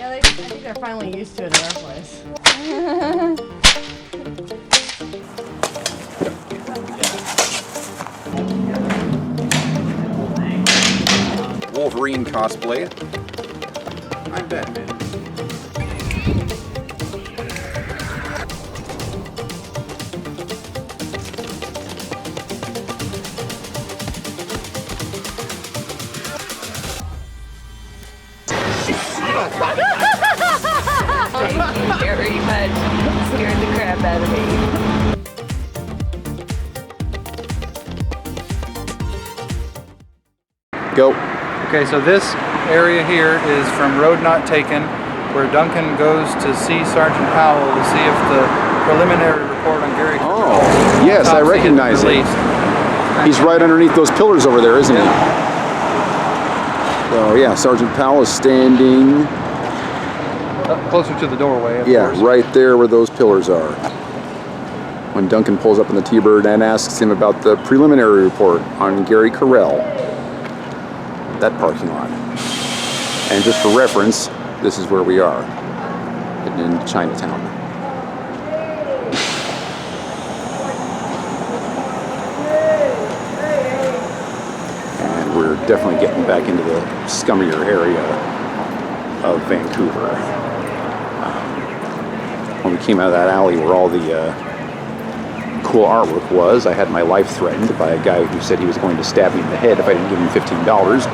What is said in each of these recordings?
Yeah, I think they're finally used to it at our place. Wolverine cosplay. I'm Batman. Thank you very much. Scared the crap out of me. Go. Okay, so this area here is from Road Not Taken, where Duncan goes to see Sergeant Powell to see if the preliminary report on Gary Oh, yes, I recognize it. He's right underneath those pillars over there, isn't he? So yeah, Sergeant Powell is standing closer to the doorway, of course. Right there where those pillars are. When Duncan pulls up in the T-Bird and asks him about the preliminary report on Gary Carell. That parking lot. And just for reference, this is where we are, heading into Chinatown. And we're definitely getting back into the scummier area of Vancouver. When we came out of that alley where all the cool artwork was, I had my life threatened by a guy who said he was going to stab me in the head if I didn't give him $15.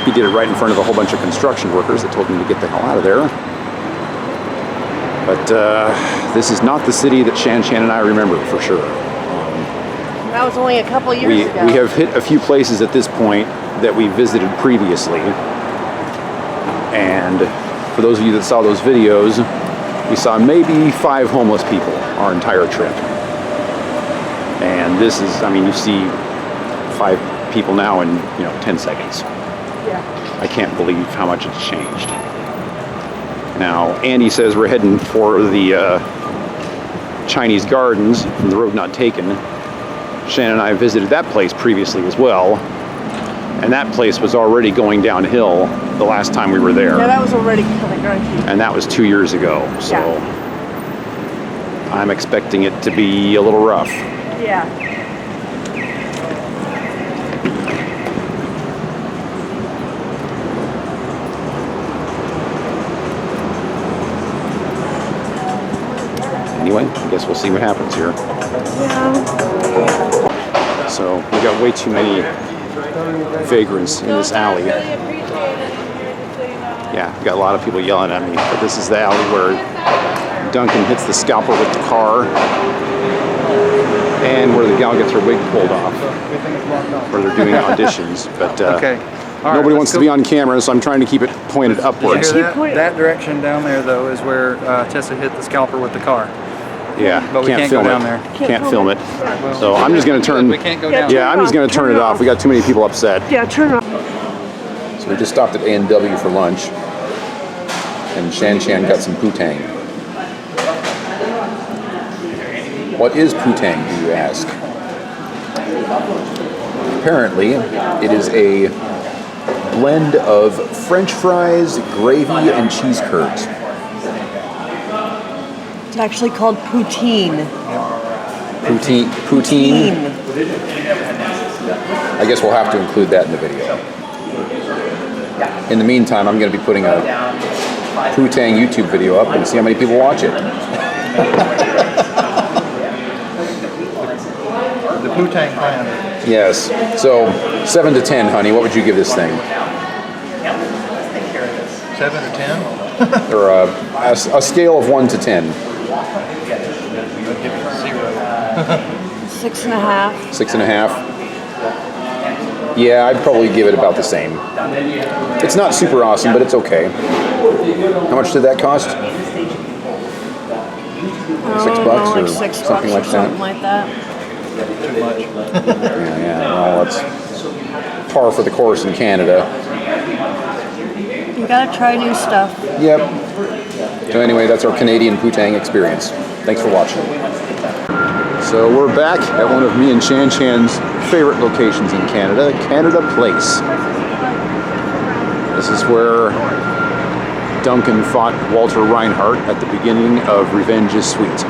He did it right in front of a whole bunch of construction workers that told me to get the hell out of there. But this is not the city that Shan and I remember for sure. That was only a couple years ago. We have hit a few places at this point that we visited previously. And for those of you that saw those videos, we saw maybe 5 homeless people our entire trip. And this is, I mean, you see 5 people now in, 10 seconds. Yeah. I can't believe how much it's changed. Now, Andy says we're heading for the Chinese Gardens from the Road Not Taken. Shannon and I visited that place previously as well. And that place was already going downhill the last time we were there. Yeah, that was already kind of grungy. And that was 2 years ago. So yeah. I'm expecting it to be a little rough. Yeah. Anyway, I guess we'll see what happens here. Yeah. So we got way too many vagrants in this alley. Yeah, we got a lot of people yelling at me, but this is the alley where Duncan hits the scalper with the car and where the gal gets her wig pulled off, where they're doing auditions. But nobody wants to be on camera, so I'm trying to keep it pointed upwards. Did you hear that? That direction down there, though, is where Tessa hit the scalper with the car. Yeah, but we can't go down there. Can't film it. So I'm just going to turn. We can't go down. Yeah, I'm just going to turn it off. We got too many people upset. Yeah, turn it off. So we just stopped at A&W for lunch, and Shan got some poutang. What is poutang, do you ask? Apparently, it is a blend of French fries, gravy, and cheese curds. It's actually called poutine. Poutine. I guess we'll have to include that in the video. In the meantime, I'm going to be putting a poutang YouTube video up and see how many people watch it. The poutang plan. Yes. So 7 to 10, honey. What would you give this thing? 7 or 10? Or a scale of 1 to 10. 6.5. 6.5. Yeah, I'd probably give it about the same. It's not super awesome, but it's okay. How much did that cost? $6 like or $6 something like that? Something like that. Too much. Yeah, well, that's par for the course in Canada. You gotta try new stuff. Yep. So anyway, that's our Canadian poutang experience. Thanks for watching. So we're back at one of me and Chan's favorite locations in Canada, Canada Place. This is where Duncan fought Walter Reinhardt at the beginning of Revenge is Sweet.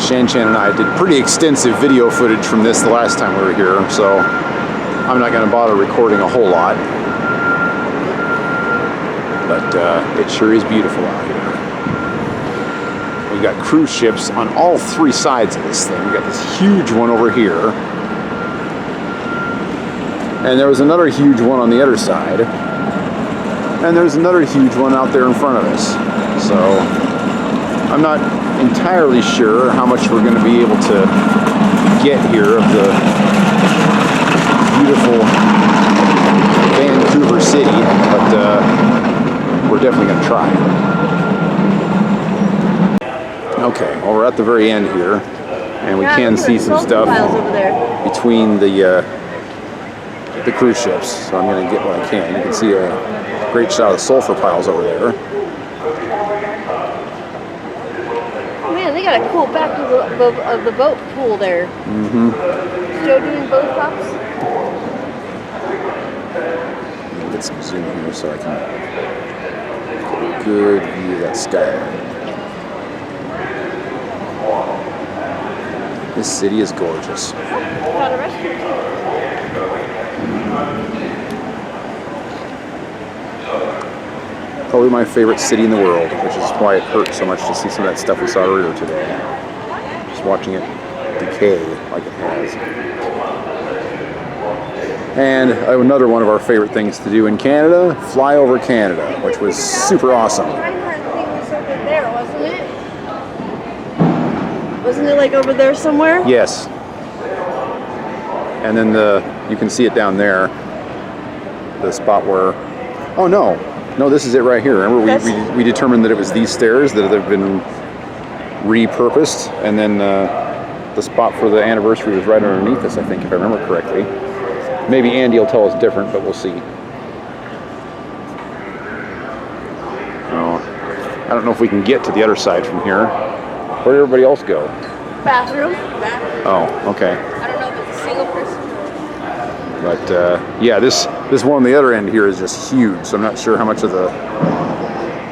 Shan and I did pretty extensive video footage from this the last time we were here, so I'm not going to bother recording a whole lot. But it sure is beautiful out here. We've got cruise ships on all three sides of this thing. We've got this huge one over here. And there was another huge one on the other side. And there's another huge one out there in front of us. So I'm not entirely sure how much we're going to be able to get here of the beautiful Vancouver city, but we're definitely going to try. Okay, well, we're at the very end here, and we can see some stuff over there. between the cruise ships, so I'm going to get what I can. You can see a great shot of the sulfur piles over there. Man, they got a cool back of the boat pool there. Mm-hmm. Still doing boat hops? Get some zoom here so I can get a good view of that skyline. This city is gorgeous. Got a restaurant too. Probably my favorite city in the world, which is why it hurt so much to see some of that stuff we saw earlier today. Just watching it decay like it has. And another one of our favorite things to do in Canada, fly over Canada, which was super awesome. Reinhardt thing was over there, wasn't it? Wasn't it like over there somewhere? Yes. And then you can see it down there, the spot where, oh no, this is it right here. Remember we determined that it was these stairs that have been repurposed, and then the spot for the anniversary was right underneath us, I think, if I remember correctly. Maybe Andy will tell us different, but we'll see. Oh, I don't know if we can get to the other side from here. Where did everybody else go? Bathroom. Oh, okay. I don't know if it's a single person. But yeah, this one on the other end here is just huge, so I'm not sure how much of the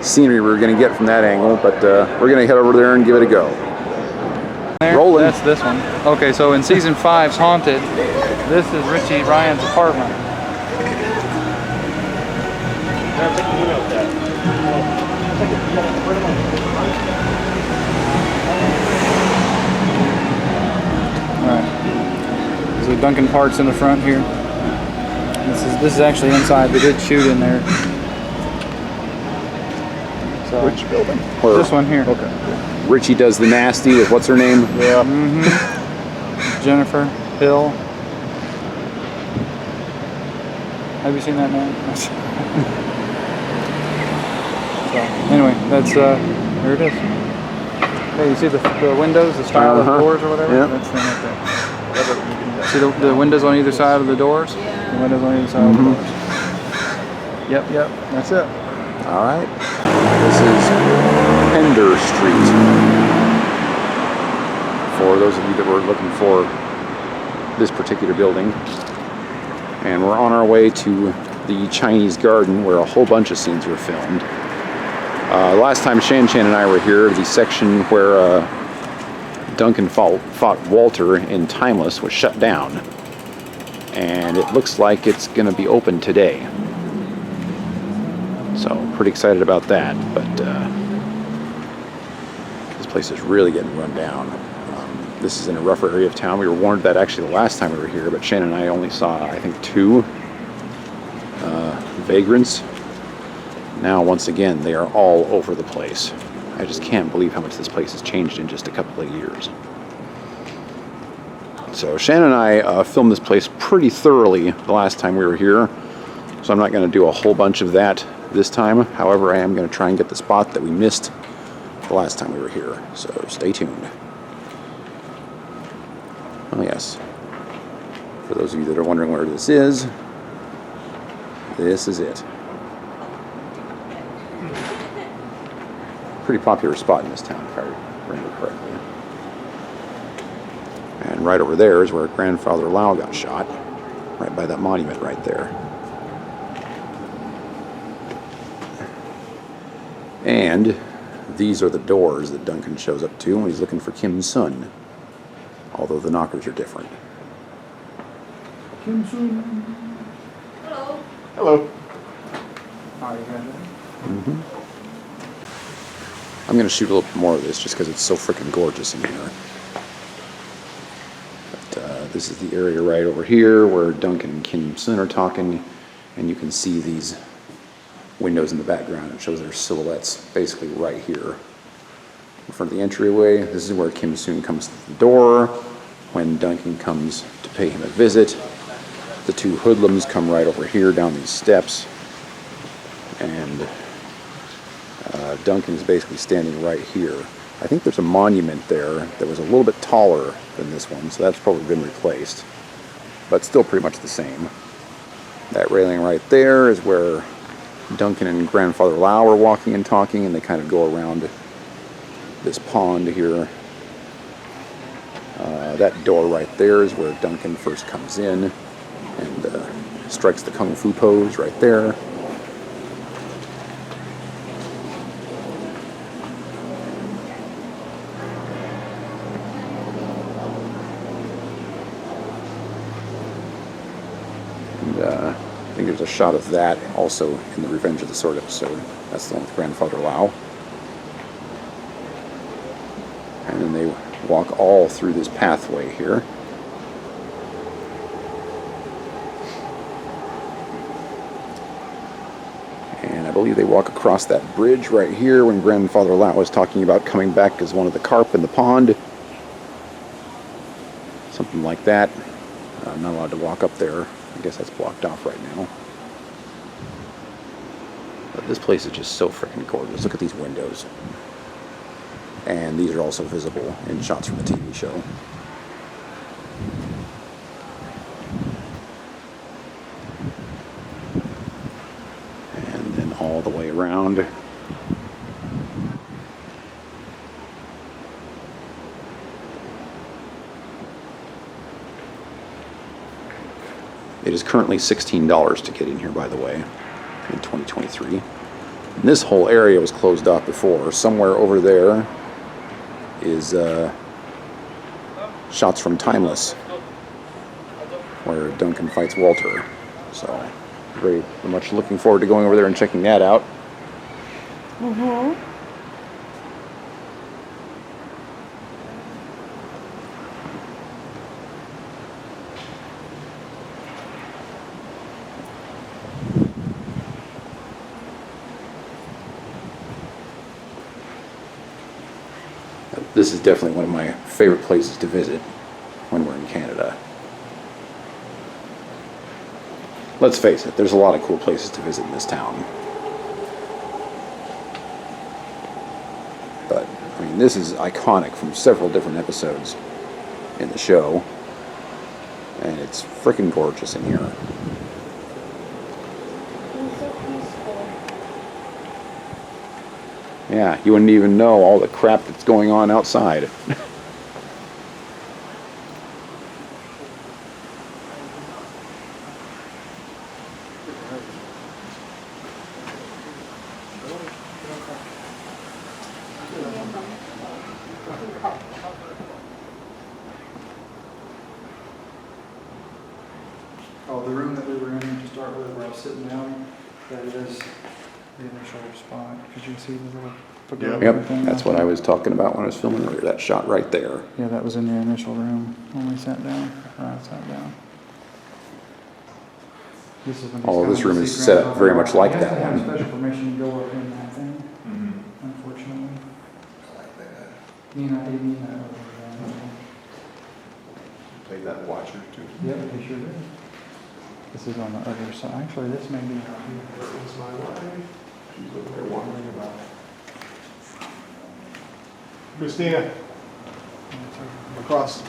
scenery we're going to get from that angle, but we're going to head over there and give it a go. There, Rolling. that's this one. Okay, so in season 5's Haunted, this is Richie Ryan's apartment. Alright. So Duncan Park's in the front here. This is actually inside. They did shoot in there. So, Which building? this one here. Okay. Richie does the nasty with what's her name? Yeah. Jennifer Hill. Have you seen that man? So anyway, that's there it is. Hey, you see the windows, the style of doors or whatever? Yep. That's them right there. See the windows on either side of the doors? The windows on either side of the doors. Yep, that's it. All right. This is Pender Street. For those of you that were looking for this particular building. And we're on our way to the Chinese garden where a whole bunch of scenes were filmed. Last time Shan and I were here, the section where Duncan fought Walter in Timeless was shut down. And it looks like it's going to be open today. So, pretty excited about that. But this place is really getting run down. This is in a rougher area of town. We were warned that actually the last time we were here, but Shan and I only saw, I think, 2 vagrants. Now, once again, they are all over the place. I just can't believe how much this place has changed in just a couple of years. So Shan and I filmed this place pretty thoroughly the last time we were here, so I'm not going to do a whole bunch of that this time. However, I am going to try and get the spot that we missed the last time we were here, so stay tuned. Oh yes, for those of you that are wondering where this is it. Pretty popular spot in this town, if I remember correctly. And right over there is where Grandfather Lau got shot, right by that monument right there. And these are the doors that Duncan shows up to when he's looking for Kim's son. Although the knockers are different. Kim's son. Hello. Hello. How are you guys doing? I'm going to shoot a little bit more of this just because it's so freaking gorgeous in here. But this is the area right over here where Duncan and Kim Son are talking, and you can see these windows in the background. It shows their silhouettes basically right here. In front of the entryway, this is where Kim Son comes to the door when Duncan comes to pay him a visit. The two hoodlums come right over here down these steps, and Duncan's basically standing right here. I think there's a monument there that was a little bit taller than this one, so that's probably been replaced, but still pretty much the same. That railing right there is where Duncan and Grandfather Lau are walking and talking, and they kind of go around this pond here. That door right there is where Duncan first comes in and strikes the Kung Fu pose right there. I think there's a shot of that also in the Revenge of the Sword episode. That's the one with Grandfather Lau. And then they walk all through this pathway here. And I believe they walk across that bridge right here when Grandfather Lau was talking about coming back as one of the carp in the pond. Something like that. I'm not allowed to walk up there. I guess that's blocked off right now. But this place is just so freaking gorgeous. Look at these windows. And these are also visible in shots from the TV show. And then all the way around. It is currently $16 to get in here, by the way, in 2023. And this whole area was closed off before. Somewhere over there is shots from Timeless, where Duncan fights Walter. So, very much looking forward to going over there and checking that out. This is definitely one of my favorite places to visit when we're in Canada. Let's face it, there's a lot of cool places to visit in this town. But, I mean, this is iconic from several different episodes in the show. And it's freaking gorgeous in here. Yeah, you wouldn't even know all the crap that's going on outside. Oh, the room that we were in to start with, where I was sitting down, that is the initial spot. Could you see the little pagoda? Yep, that's what I was talking about when I was filming earlier. That shot right there. Yeah, that was in the initial room when we sat down. I sat down. This is when he's All of this coming room to is see set up Grandfather very much Lau. like You have that to have one. special permission to go up in that thing, unfortunately. You know, they mean that over there. Played that Watcher too. Yep, they sure did. This is on the other side. Actually, this may be out here. It's my wife. She's over there wondering about Christina, across.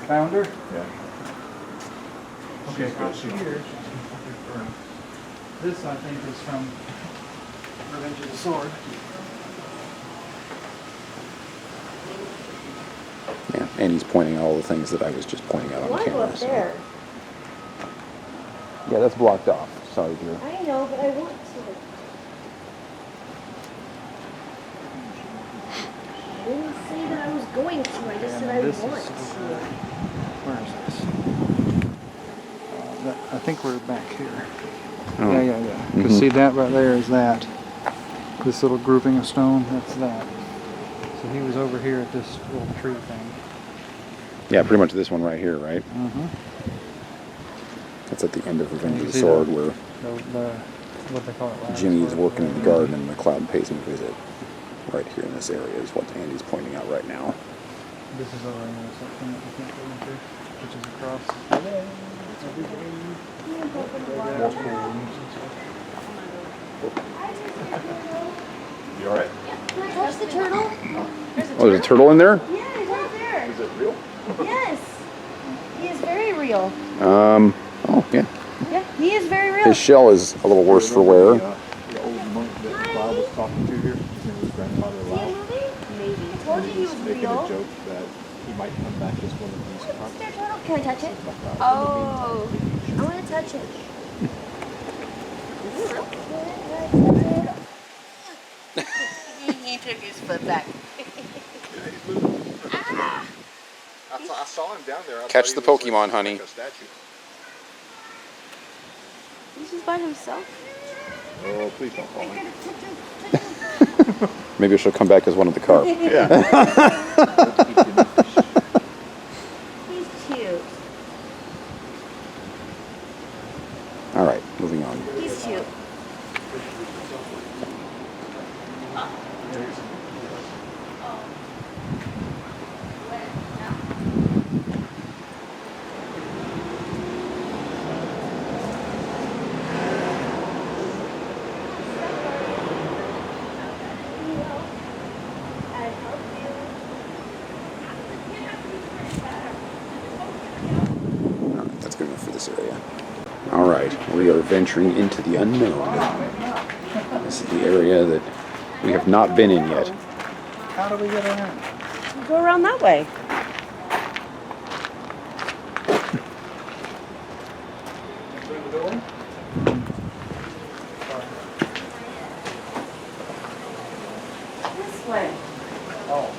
Found her? Yeah. Okay, She's good. across here. This, I think, is from Revenge of the Sword. Yeah, and he's pointing out all the things that I was just pointing out on Why go camera. up there? Yeah, that's blocked off. Sorry, dear. I know, but I want to. didn't say that I was going to. I just said I this want is to. Where is this? I think we're back here. Oh. Yeah. Because see that right there is that. This little grouping of stone, that's that. So he was over here at this little tree thing. Yeah, pretty much this one right here, right? Mm-hmm. That's at the end of Revenge of the See Sword, the- where what they call it? Lattice Jimmy is work. working in the garden and McLeod pays him a visit. Right here in this area is what Andy's pointing out right now. This is over in this section that we can't go into, which is across. You alright? Can I touch the turtle? Oh, there's a turtle in there? Yeah, he's right there. Is it real? Yes. He is very real. Oh, yeah. Yeah, he is very real. His shell is a little worse for wear. The old monk that Bob was talking to here, his name was Grandfather See a Lau. movie? Maybe. I told you he was Making a real. joke that he might come back as one of these What's cops. their turtle? Can I touch it? But, Oh, I want to touch it. Is it real? He took his foot back. I saw him down there. I Catch thought the he was Pokemon, honey. Like a statue. He's just by himself. Oh, please don't call me. Maybe she'll come back as one of the carp. Yeah. He's cute. All right, moving on. He's cute. All right, that's good enough for this area. All right, we are venturing into the unknown. This is the area that we have not been in yet. How do we get around? Go around that way. Through the door? This way. Oh.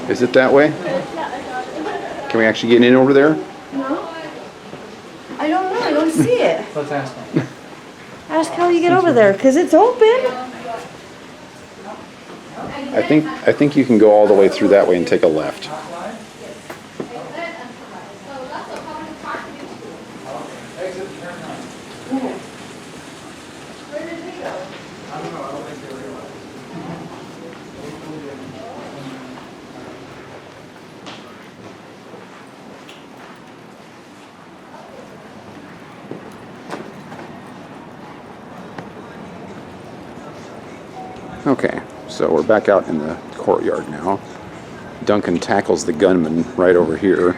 Is it that way? Can we actually get in over there? No? I don't know. I don't see it. Let's ask him. Ask how you get over there, because it's open. I think you can go all the way through that way and take a left. Exit and turn right. I don't know. I don't think they realize. Okay, so we're back out in the courtyard now. Duncan tackles the gunman right over here.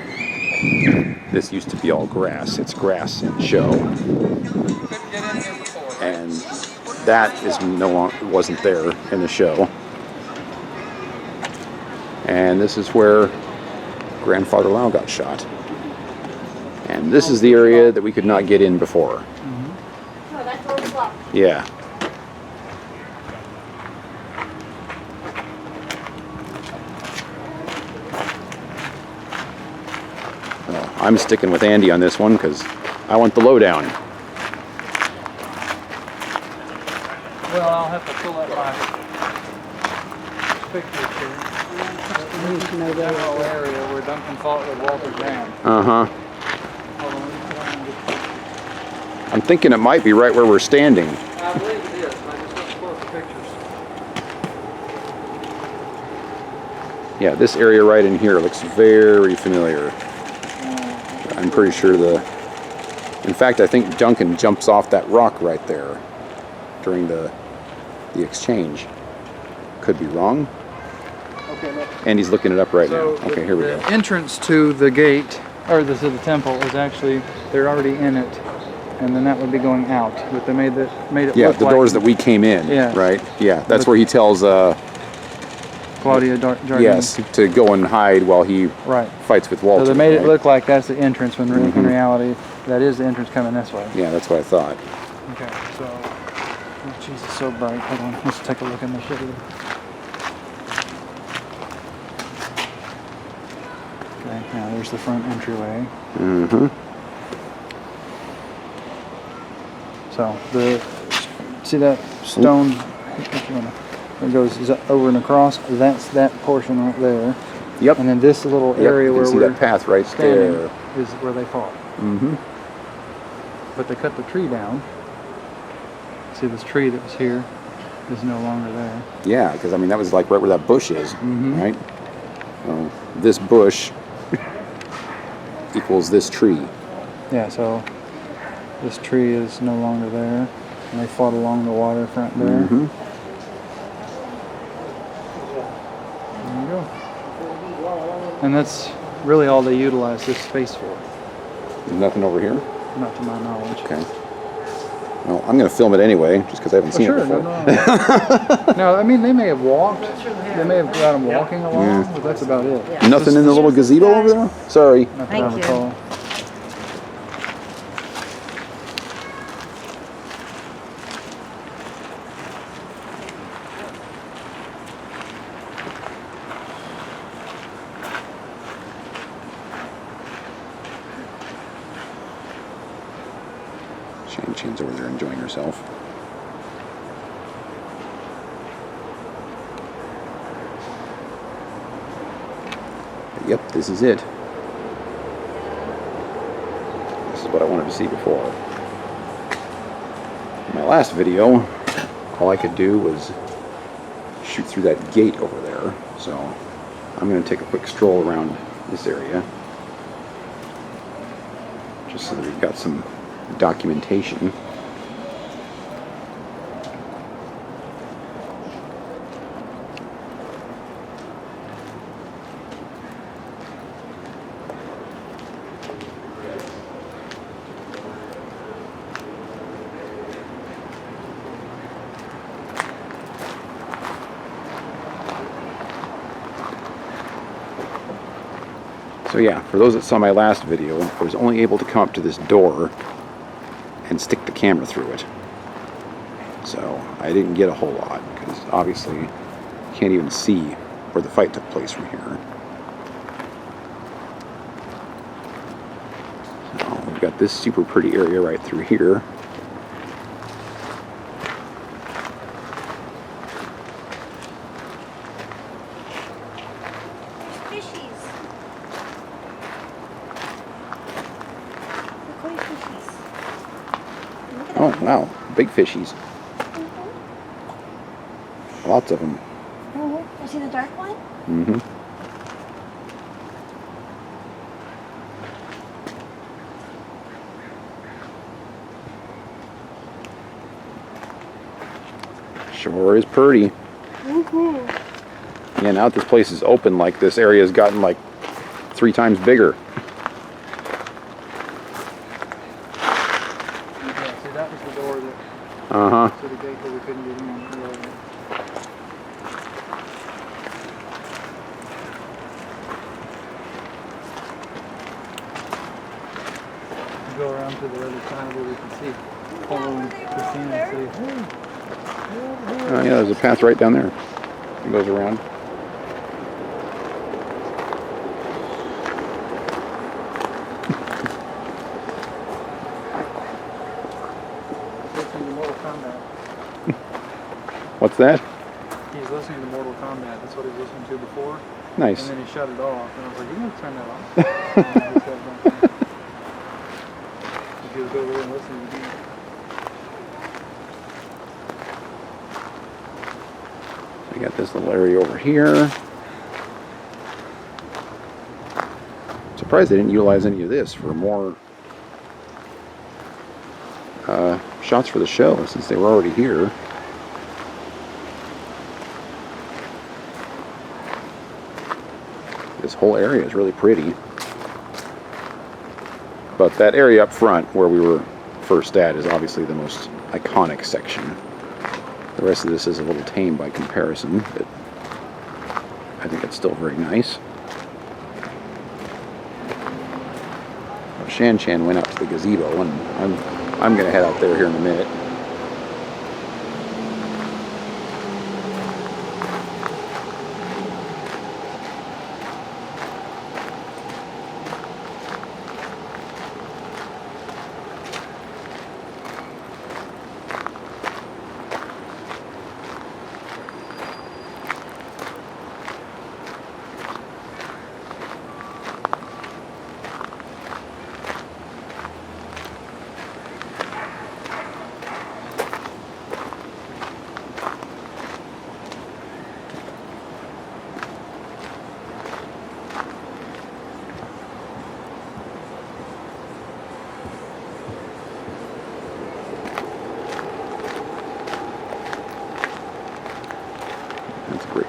This used to be all grass. It's grass in the show. Couldn't get in here before. And that is no longer wasn't there in the show. And this is where Grandfather Lau got shot. And this is the area that we could not get in before. Oh, that door's locked. Yeah. Well, I'm sticking with Andy on this one because I want the lowdown. Well, I'll have to pull up my pictures here. This is the general area where Duncan fought with Walter Dam. Uh-huh. Hold on, let me try and get- I'm thinking it might be right where we're standing. I believe it is, but I just want to pull up the pictures. Yeah, this area right in here looks very familiar. I'm pretty sure in fact, I think Duncan jumps off that rock right there during the exchange. Could be wrong. Okay, look. Andy's looking it up right now. So Okay, here we the go. entrance to the gate, or to the temple, is actually, they're already in it. And then that would be going out. But they made it Yeah, look the like doors that we came in, Yeah. right? Yeah, that's But- where he tells, Claudia Jardine. yes, to go and hide while he Right. fights with Walter. So they made it right? look like that's the entrance when in reality that is the entrance coming this way. Yeah, that's what I thought. Okay, so Oh, jeez, it's so bright. Hold on, let's take a look in the shade. Okay, now there's the front entryway. Mm-hmm. So see that stone? It goes over and across. That's that portion right there. Yep. And then this little area you where can see we're that path right standing there. is where they fought. Mm-hmm. But they cut the tree down. See, this tree that was here is no longer there. Yeah, because I mean that was like right where that bush is, Mhm. right? So this bush equals this tree. Yeah, so this tree is no longer there. And they fought along the waterfront there. Mm-hmm. There you go. And that's really all they utilize this space for. Nothing over here. Not to my knowledge. Okay. Well, I'm going to film it anyway, just because I haven't Oh, seen sure, it before. no. No, I mean, they may have walked. They may have got them walking along, Yeah. but that's about it. Yeah. Nothing in the little gazebo over there? Sorry. Not that Thank I you. recall. Shan's over there enjoying herself. Yep, this is it. This is what I wanted to see before. In my last video, all I could do was shoot through that gate over there. So I'm going to take a quick stroll around this area, just so that we've got some documentation. So yeah, for those that saw my last video, I was only able to come up to this door and stick the camera through it. So I didn't get a whole lot, because obviously you can't even see where the fight took place from here. So we've got this super pretty area right through here. Fishies. Look, koi fishies. Look at Oh that. wow, big fishies. Lots of them. Oh, you see the dark one? Mm-hmm. Sure is pretty. Yeah, now that this place is open, like this area has gotten like 3 times bigger. Yeah, see, that was the door that, Uh-huh. to the gate that we couldn't get in. Go around to the other side where we can see following Christina and see. Oh yeah, there's a path right down there. It goes around. Listening to Mortal Kombat. What's that? He's listening to Mortal Kombat. That's what he was listening to before. Nice. And then he shut it off. And I was like, you don't turn that off. And he shut it back on. He goes over there and listens again. We got this little area over here. Surprised they didn't utilize any of this for more shots for the show, since they were already here. This whole area is really pretty. But that area up front where we were first at is obviously the most iconic section. The rest of this is a little tame by comparison, but I think it's still very nice. Shan went out to the gazebo, and I'm going to head out there here in a minute.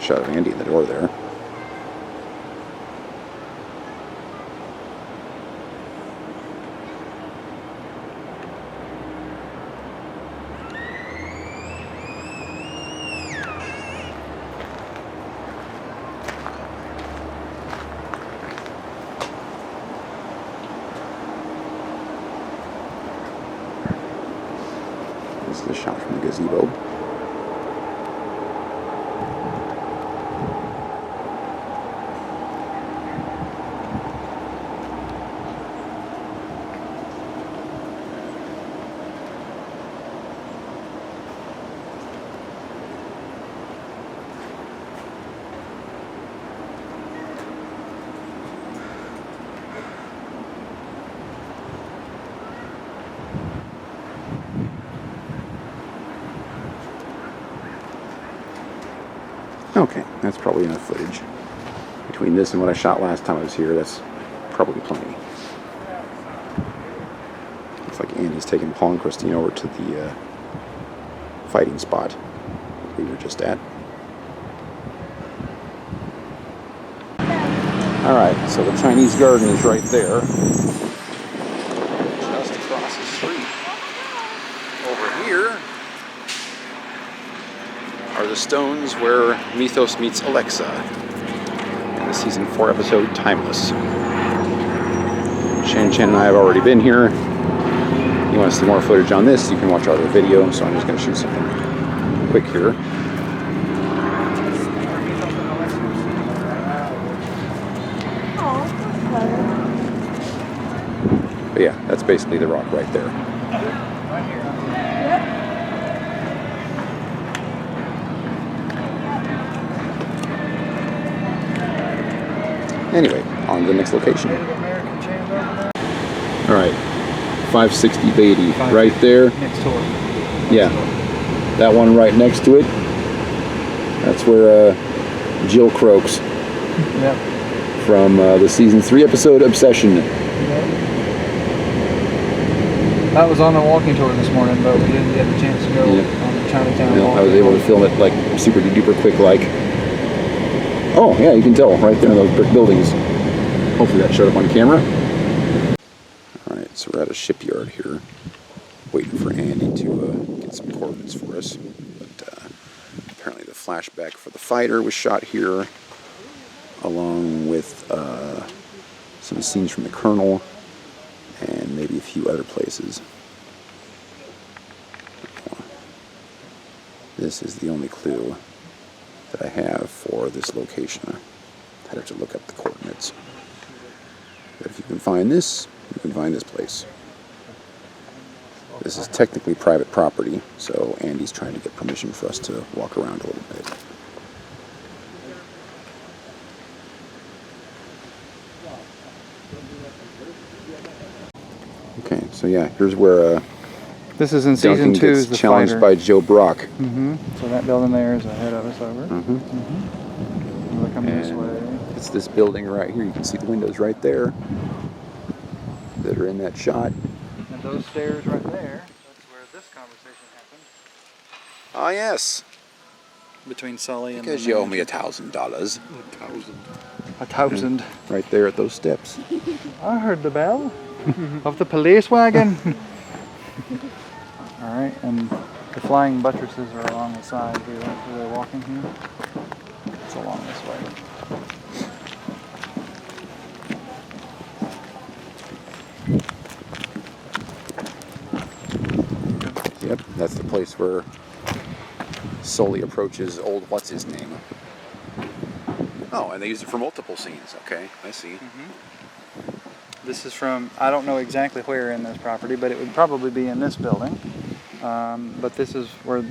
shot of Andy in the door there. This is the shot from the gazebo. Okay, that's probably enough footage. Between this and what I shot last time I was here, that's probably plenty. Looks like Andy's taking Paul and Christine over to the fighting spot we were just at. Alright, so the Chinese garden is right there. Just across the street. Over here are the stones where Mythos meets Alexa in the season 4 episode Timeless. Shan and I have already been here. You want to see more footage on this, you can watch our other video, so I'm just going to shoot something quick here. But yeah, that's basically the rock right there. Anyway, on to the next location. Alright, 560 Beatty, right there. Next door. Yeah, that one right next to it. That's where Jill croaks. Yep. From the season 3 episode Obsession. That was on the walking tour this morning, but we didn't get a chance to go on the Chinatown walk. I was able to film it like super duper quick like. Oh yeah, you can tell right there in those brick buildings. Hopefully that showed up on camera. Alright, so we're at a shipyard here, waiting for Andy to get some coordinates for us. But apparently the flashback for the fighter was shot here, along with some scenes from the Colonel, and maybe a few other places. This is the only clue that I have for this location. I'd have to look up the coordinates. But if you can find this, you can find this place. This is technically private property, so Andy's trying to get permission for us to walk around a little bit. Okay, so yeah, here's where this is in season Duncan 2. gets The challenged fighter. by Joe Brock. Mm-hmm. So that building there is ahead of us over. We're coming this way. It's this building right here. You can see the windows right there that are in that shot. And those stairs right there, that's where this conversation happened. Ah, yes. Between Sully and Because you owe me $1,000. $1,000. Right there at those steps. I heard the bell of the police wagon. Alright, and the flying buttresses are along the side here. Are they walking here? It's along this way. Yep, that's the place where Sully approaches old what's-his-name. Oh, and they use it for multiple scenes. Okay, I see. This is from, I don't know exactly where in this property, but it would probably be in this building. But this is where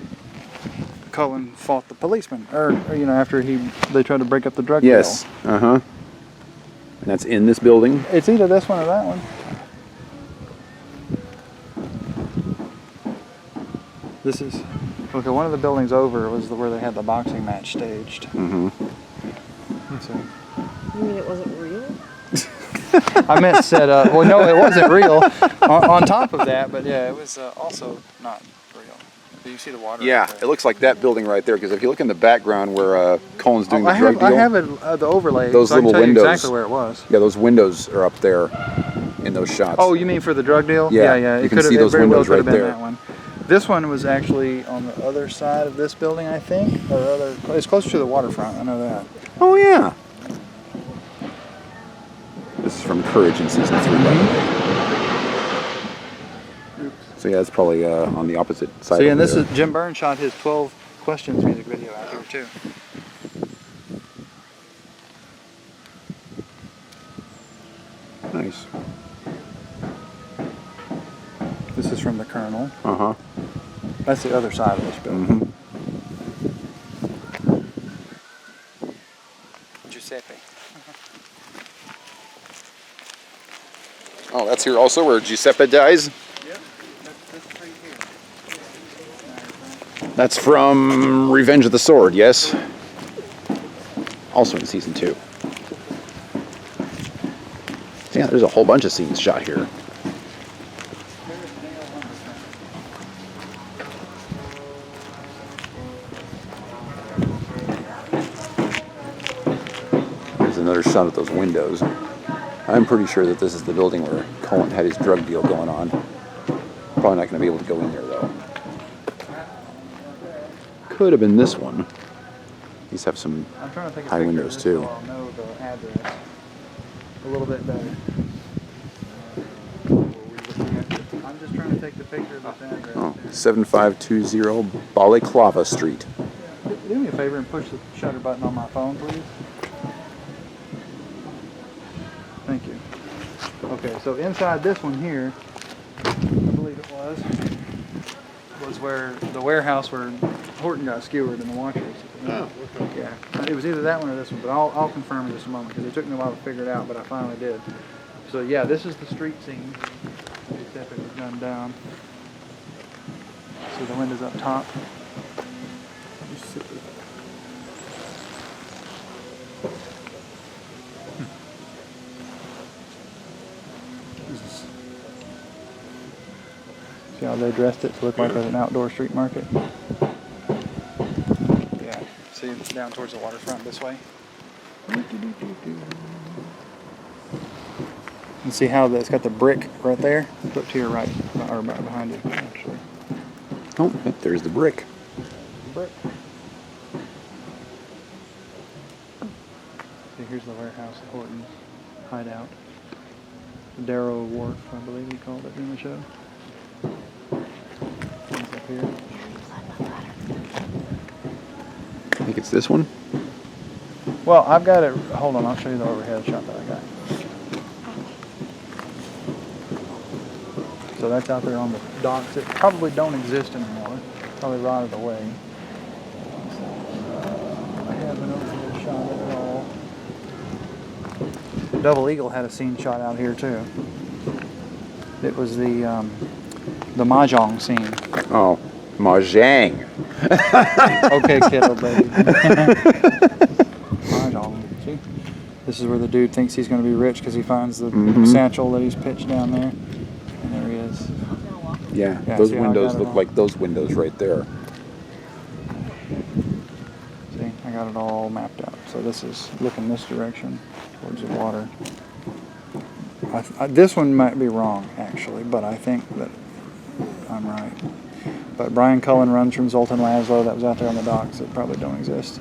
Cullen fought the policeman, or you know, after they tried to break up the drug deal. Yes, and that's in this building? It's either this one or that one. This is, okay, one of the buildings over was where they had the boxing match staged. So, You mean it wasn't real? I meant set up. Well, no, it wasn't real. On top of that, but yeah, it was also not real. Do you see the water? Yeah, right it there? looks like that building right there. Because if you look in the background where Colin's doing the drug deal, I have it, the overlay. those so I can little tell you windows. exactly where it was. Yeah, those windows are up there in those shots. Oh, you mean for the drug deal? Yeah, yeah. you It can could have. see It those very well windows could have right been there. that one. This one was actually on the other side of this building, I think, or other. It's closer to the waterfront. I know that. Oh yeah. This is from Courage in season 3, by the way. So yeah, it's probably on the opposite side. See, and over this there. is Jim Byrne shot his 12 Questions music video out here too. Nice. This is from the Colonel. Uh-huh. That's the other side of this building. Giuseppe. Oh, that's here also where Giuseppe dies? Yep, that's right here. That's from Revenge of the Sword, yes? Also in season 2. So yeah, there's a whole bunch of scenes shot here. There's another shot of those windows. I'm pretty sure that this is the building where Colin had his drug deal going on. Probably not going to be able to go in there though. Could have been this one. These have some I'm trying to think of high pictures windows so too. I'll know the address a little bit better. I'm just trying to take the picture of this address. Oh, 7520 Balaclava Street. Do me a favor and push the shutter button on my phone, please. Thank you. Okay, so inside this one here, I believe it was where the warehouse where Horton got skewered in the washers. Oh, okay. Yeah, it was either that one or this one, but I'll confirm in just a moment because it took me a while to figure it out, but I finally did. So yeah, this is the street scene. Except it was gunned down. See the windows up top. See how they dressed it to look like an outdoor street market? Yeah. See, down towards the waterfront this way. And see how it's got the brick right there? Look to your right, or right behind you, actually. Oh, there's the brick. Brick. See, here's the warehouse at Horton's hideout. Darrow Wharf, I believe he called it in the show. Things up here. I think it's this one. Well, I've got it. Hold on, I'll show you the overhead shot that I got. So that's out there on the docks that probably don't exist anymore. Probably rotted away. I have an overhead shot of it all. Double Eagle had a scene shot out here too. It was the mahjong scene. Oh, Mahjong. Okay, kiddo, baby. Mahjong. See? This is where the dude thinks he's going to be rich because he finds the satchel that he's pitched down there. And there he is. Yeah, Yeah, those see how I windows got it look all? like those windows right there. See, I got it all mapped out. So this is looking this direction towards the water. This one might be wrong, actually, but I think that I'm right. But Brian Cullen runs from Zoltan Laszlo that was out there on the docks that probably don't exist.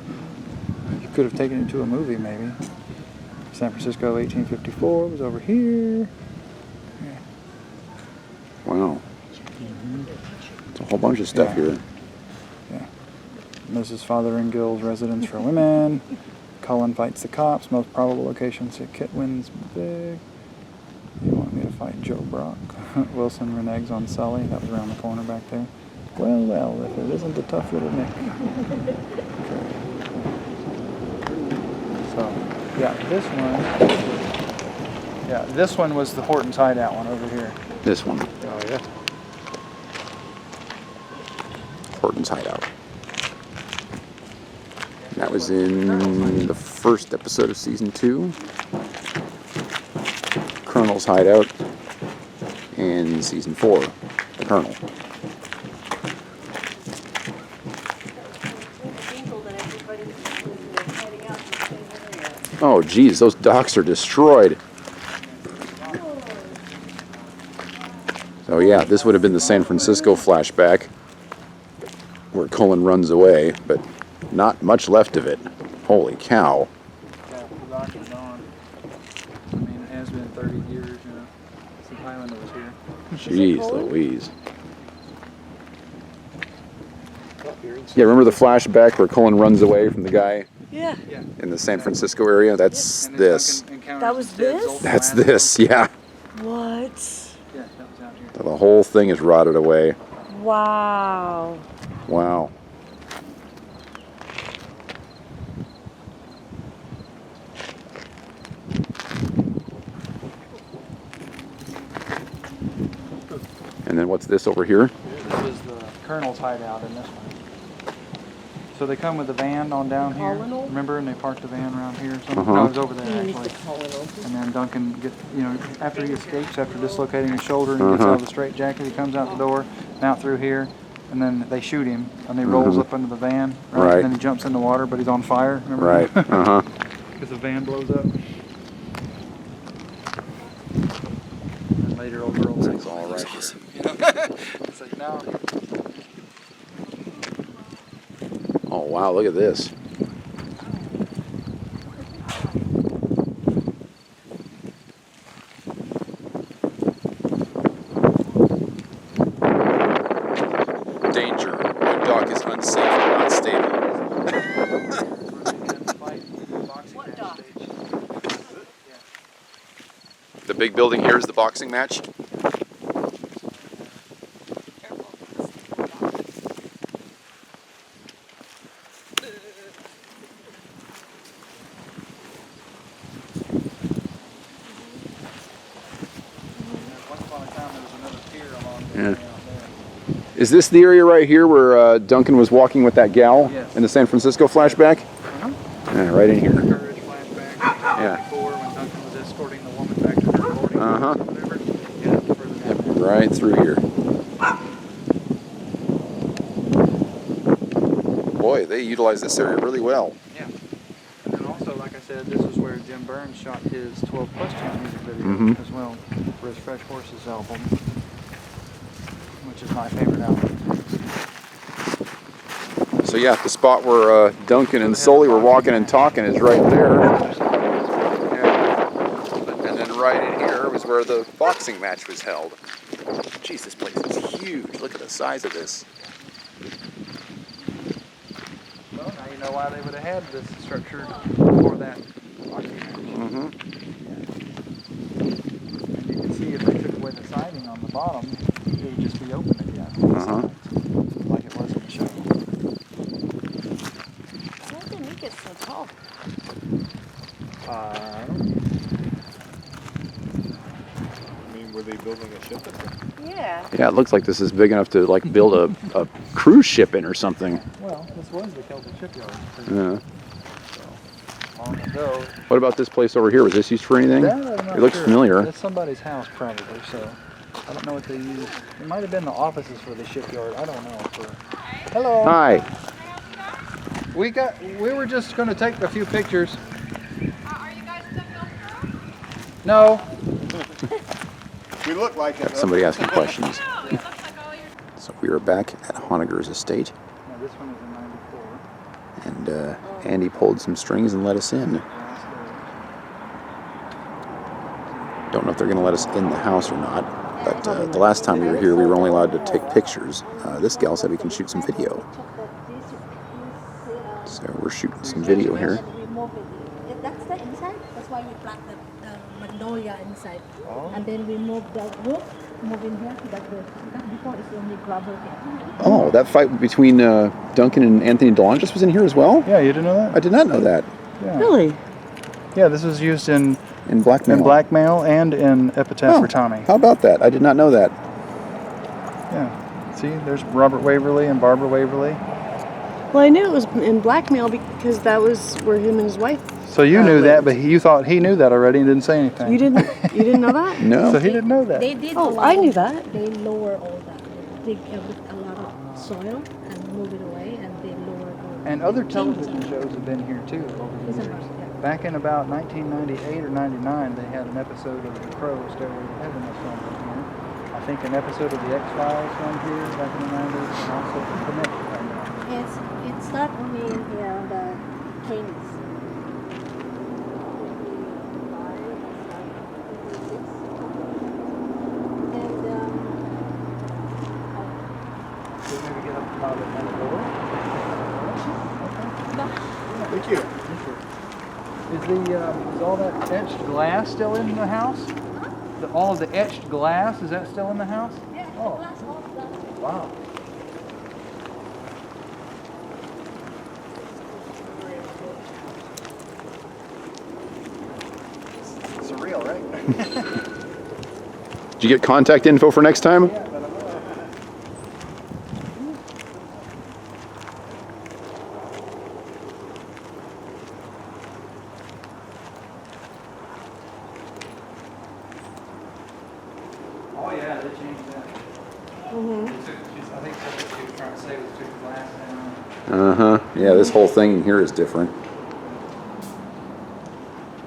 You could have taken it to a movie, maybe. San Francisco, 1854 was over here. Yeah. Wow. It's a whole bunch of stuff Yeah. here. Yeah. And this is Father Ingill's residence for women. Cullen fights the cops. Most probable location, Kit wins big. You want me to fight Joe Brock. Wilson reneges on Sully. That was around the corner back there. Well, well, if it isn't the tough little Nick. Okay. So, yeah, this one was the Horton's hideout one over here. This one, Oh, yeah. Horton's Hideout. That was in the first episode of season 2. Colonel's Hideout in season 4. The Colonel. Oh, geez, those docks are destroyed. So yeah, this would have been the San Francisco flashback where Cullen runs away, but not much left of it. Holy cow. Yeah, the dock is gone. I mean, it has been 30 years, you know, since Highlander was here. Jeez Louise. Yeah, remember the flashback where Cullen runs away from the guy Yeah. Yeah. in the San Francisco area? That's And then this. Duncan encounters That was Ted's this? old That's last this, What? yeah. Yeah, that was out here. The whole thing is rotted away. Wow. Wow. And then what's this over here? This is the Colonel's hideout in this one. So they come with a van on down here, Colonel? remember? And they parked the van around here or something. Uh-huh. No, I was over there He actually. used to call it over. And then Duncan after he escapes, after dislocating his shoulder and gets out of the straitjacket, he comes out the door and out through here, and then they shoot him, and he rolls up under the van, Right. And then he jumps in the water, but he's on fire. Remember? Right. Uh-huh. Because the van blows up. And later, old girl says, all right. Awesome. It's like, no. Oh, wow, look at this. Danger. Wood dock is unsafe and not stable. What dock? The big building here is the boxing match. Once upon a time, there was another pier along Yeah. there. Is this the area right here where Duncan was walking with that gal Yes. in the San Francisco flashback? Uh-huh. Yeah, right in here. Courage flashback. Yeah. Before when Duncan was escorting the woman back to her boarding Uh-huh. house or whatever. Yeah, further down there. Right through here. Boy, they utilize this area really well. Yeah. And then also, like I said, this is where Jim Burns shot his 12 Question music video Mhm. as well for his Fresh Horses album, which is my favorite album. So yeah, the spot where Duncan and Sully were walking and talking is right there. Yeah. And then right in here was where the boxing match was held. Jeez, this place is huge. Look at the size of this. Well, now you know why they would have had this structure before that boxing match. Mm-hmm. And you can see if they took away the siding on the bottom, it would just be open again. Uh-huh. Like it was in the show. Why did they make it so tall? I mean, were they building a ship up there? Yeah. Yeah, it looks like this is big enough to like build a cruise ship in or something. Well, this was the Celtic shipyard. Yeah. Long ago. What about this place over here? Was this used for anything? That I'm not It looks sure. familiar. It's somebody's house probably, so I don't know what they used. It might have been the offices for the shipyard. I don't know. Hello. Hi. We were just going to take a few pictures. Are you guys stepping off? No. We look like it. Somebody asking questions. No, it looks like all your So we are back at Honegger's estate, No, this one is in 94. and Andy pulled some strings and let us in. Don't know if they're going to let us in the house or not, but the last time we were here, we were only allowed to take pictures. This gal said we can shoot some video, so we're shooting some video here. That's the inside. That's why we plant the magnolia inside. Oh. And then we move the roof, move in here to that roof. Because before it's only gravel here. Oh, that fight between Duncan and Anthony DeLongis was in here as well? Yeah, you didn't know that? I did not know that. Yeah. Really? Yeah, this was used in Blackmail. blackmail and in Epitaph Oh, for Tommy. how about that? I did not know that. Yeah. See, there's Robert Waverly and Barbara Waverly. Well, I knew it was in blackmail because that was where him and his wife. So you knew that, lived. but you thought he knew that already and didn't say anything. You didn't know that? No. So he didn't know that. They did. Oh, allow- I knew that. They lower all that. Dig a lot of soil and move it away, and they lower all. And other television shows have been here too over the Isn't years. it? Yeah. back in about 1998 or 99, they had an episode of The Crow, Stairway to Heaven was filmed in here. I think an episode of The X-Files filmed here back in the 90s, and also The Connection right now. It's not only in here, the trains. And Should maybe get up about it on the door. Thank you. Is all that etched glass still in the house? All of the etched glass, is that still in the house? yeah, Oh. glass off glass. Wow. Surreal, right? Did you get contact info for next time? Oh yeah, they changed that. Mm-hmm. I think that's what she was trying to say, was took the glass down. Uh-huh. Yeah, this whole thing in here is different.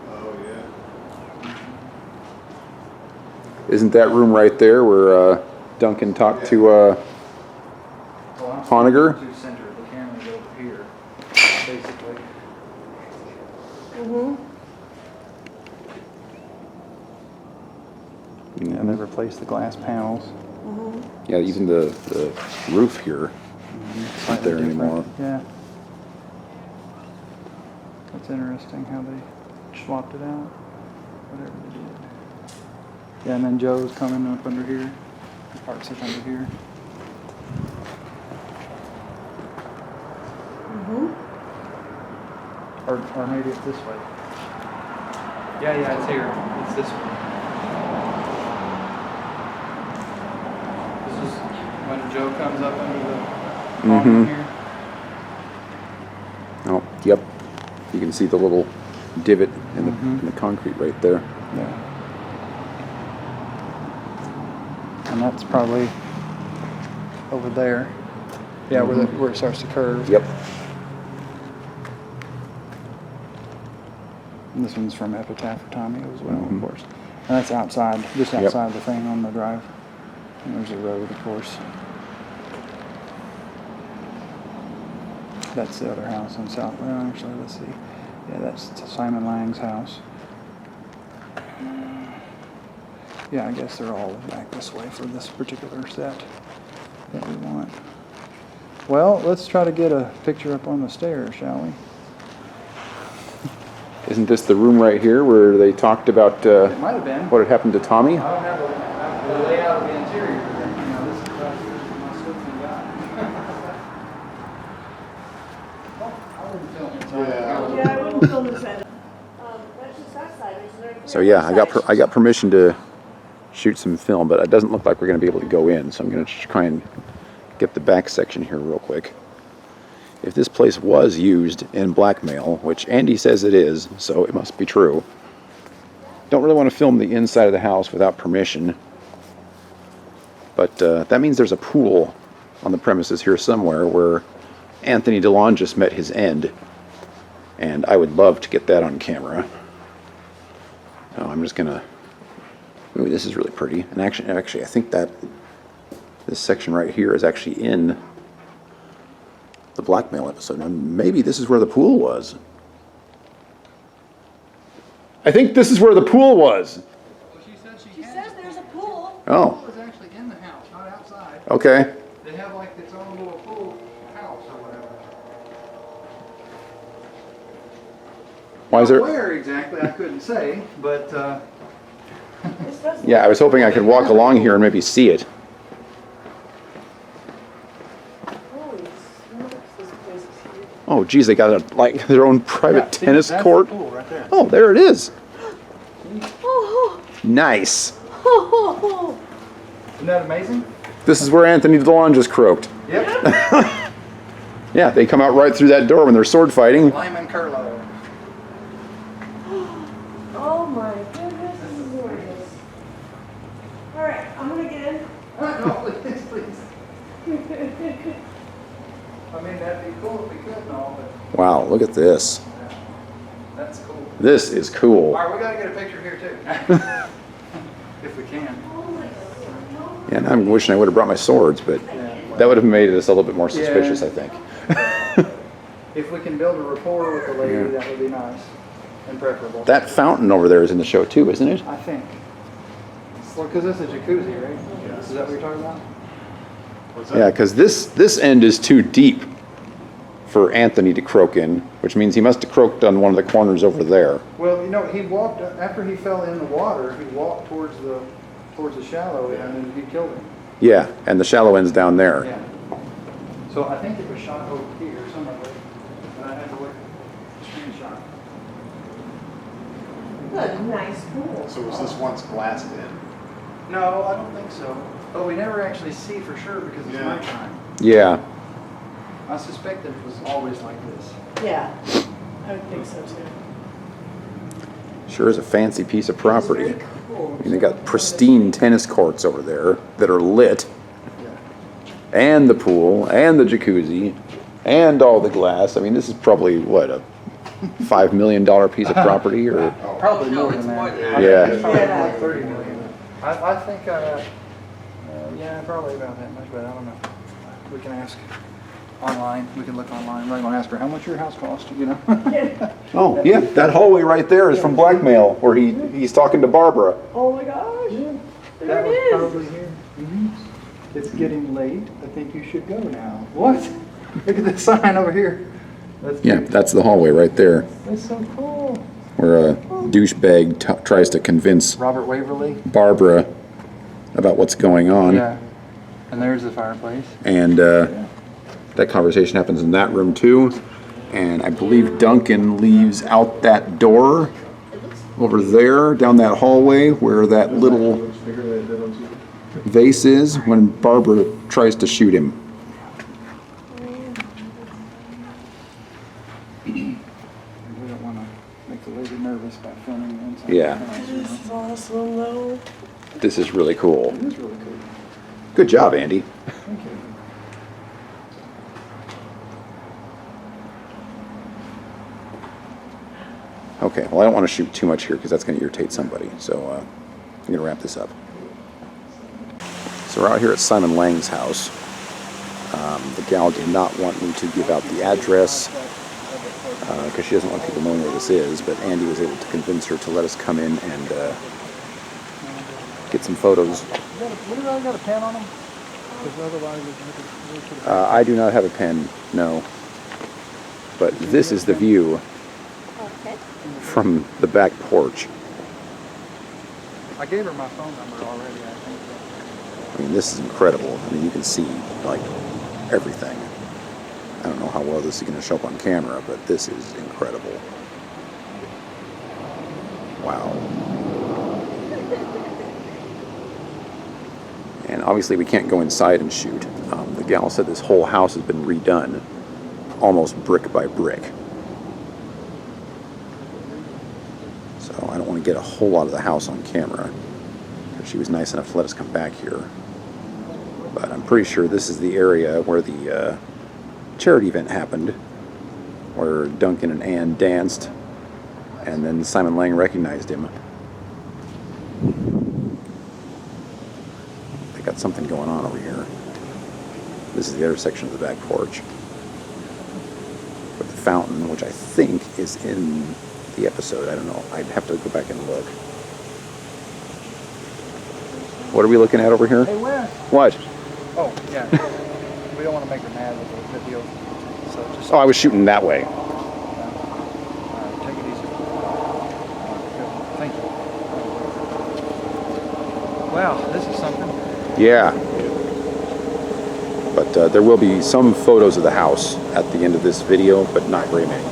Oh, yeah. Isn't that room right there where Duncan talked to Honegger? To center, the camera go over here, basically. Mm-hmm. And they replaced the glass panels. Mm-hmm. Yeah, even the roof here isn't there Slightly anymore. different. Yeah. That's interesting how they swapped it out. Whatever they did. Yeah, and then Joe's coming up under here. Parks up under here. Mm-hmm. Or maybe it's this way. Yeah, it's here. It's this way. This is when Joe comes up under the awning here. Oh, yep. You can see the little divot in the concrete right there. Yeah. And that's probably over there. Yeah, where it starts to curve. Yep. And this one's from Epitaph for Tommy as well, of course. And that's outside, just outside the thing on the drive. And there's a road, of course. That's the other house on South. Well, actually, let's see. Yeah, that's Simon Lang's house. Yeah, I guess they're all back this way for this particular set that we want. Well, let's try to get a picture up on the stairs, shall we? Isn't this the room right here where they talked about It might have been. what had happened to Tommy? I don't have the layout of the interior, but you know, this is my Sloan guy. I wouldn't film it. Yeah, I wouldn't film inside. That's just that side. So yeah, I got permission to shoot some film, but it doesn't look like we're going to be able to go in. So I'm going to try and get the back section here real quick. If this place was used in blackmail, which Andy says it is, so it must be true. Don't really want to film the inside of the house without permission. But that means there's a pool on the premises here somewhere where Anthony DeLongis met his end. And I would love to get that on camera. So I'm just gonna. Ooh, this is really pretty. And actually, I think that this section right here is actually in the blackmail episode. Now, maybe this is where the pool was. I think this is where the pool was. Well, she said She says there's a pool. Oh, The pool is actually in the house, not outside. okay. They have like its own little pool house or whatever. Why is there? Where exactly, I couldn't say, but Yeah, I was hoping I could walk along here and maybe see it. Holy smokes, this place is huge. Oh, geez, they got like their own private yeah, see, tennis that's court. The pool right there. Oh, there it is. Oh, Nice. oh, Isn't that amazing? This is where Anthony DeLongis croaked. Yep. Yeah, they come out right through that door when they're sword fighting. Lyman Curlow. oh my goodness, this is gorgeous. All right, I'm gonna get in. No, please, please. I mean, that'd be cool if we could and all, but Wow, look at this. that's cool. This is cool. All right, we gotta get a picture here too. If we can. Yeah, and I'm wishing I would have brought my swords, but that would have made us a little bit more suspicious, I think. If we can build a rapport with the lady, that would be nice and preferable. That fountain over there is in the show too, isn't it? I think. Well, because this is a jacuzzi, right? Is that what you're talking about? Yeah, because this end is too deep for Anthony to croak in, which means he must have croaked on one of the corners over there. Well, you know, he walked after he fell in the water. He walked towards the shallow end, and he killed him. Yeah, and the shallow end's down there. Yeah. So I think it was shot over here somewhere, and I had to look at the screenshot. Good, nice pool. So was this once glassed in? No, I don't think so. But we never actually see for sure because it's nighttime. Yeah. I suspect that it was always like this. Yeah, I would think so too. Sure is a fancy piece of property. Very cool. I mean, they got pristine tennis courts over there that are lit, Yeah. and the pool, and the jacuzzi, and all the glass. I mean, this is probably, what, a $5 million piece of property? Or Probably more than that. Yeah. It's probably Yeah. like 30 million. I think, yeah, probably about that much, but I don't know. We can ask online. We can look online. I'm not going to ask her how much your house cost, you know? Oh, yeah, that hallway right there is from Blackmail, where he's talking to Barbara. Oh my gosh, That there was it is. probably here. It's getting late. I think you should go now. What? Look at this sign over here. That's Yeah, that's the hallway right there, That's so cool. where a douchebag tries to convince Robert Waverly. Barbara about what's going on. Yeah. And there's the fireplace. And that conversation happens in that room too. And I believe Duncan leaves out that door over there, down that hallway where that little vase is when Barbara tries to shoot him. We don't want to make the lady nervous by filming the inside. Yeah. of the house, you know? This is awesome though. This is really cool. It is really cool. Good job, Andy. Thank you. Okay, well, I don't want to shoot too much here because that's going to irritate somebody. So I'm going to wrap this up. So we're out here at Simon Lang's house. The gal did not want me to give out the address because she doesn't want people knowing where this is, but Andy was able to convince her to let us come in and get some photos. What do I got a pen on them? Because otherwise I do not have a pen, no. But this is the view Okay. from the back porch. I gave her my phone number already, I think. I mean, this is incredible. I mean, you can see, like, everything. I don't know how well this is going to show up on camera, but this is incredible. Wow. And obviously we can't go inside and shoot. The gal said this whole house has been redone, almost brick by brick. So I don't want to get a whole lot of the house on camera. She was nice enough to let us come back here. But I'm pretty sure this is the area where the charity event happened, where Duncan and Ann danced, and then Simon Lang recognized him. They got something going on over here. This is the other section of the back porch with the fountain, which I think is in the episode. I don't know. I'd have to go back and look. What are we looking at over here? Hey, Wes. What? Oh, yeah. We don't want to make her mad with the video. So just Oh, I was shooting that way. take it easy. Good. Thank you. Wow, this is something. Yeah. But there will be some photos of the house at the end of this video, but not very many.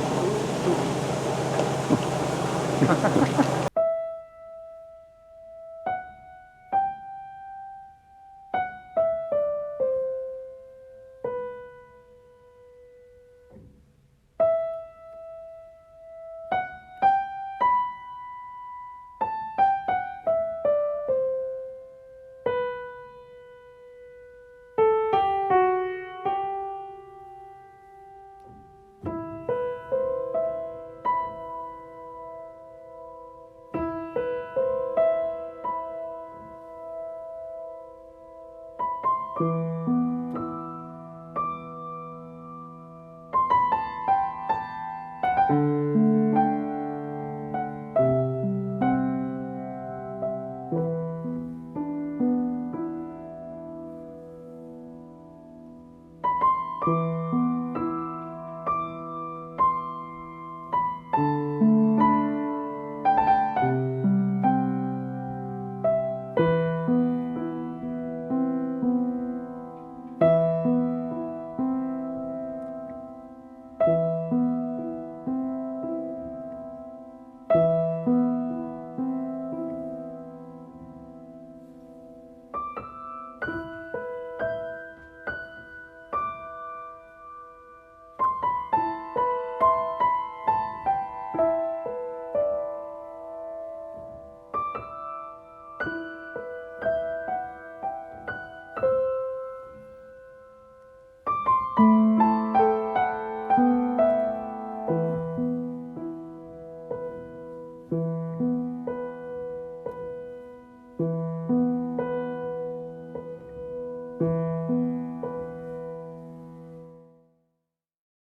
Bye.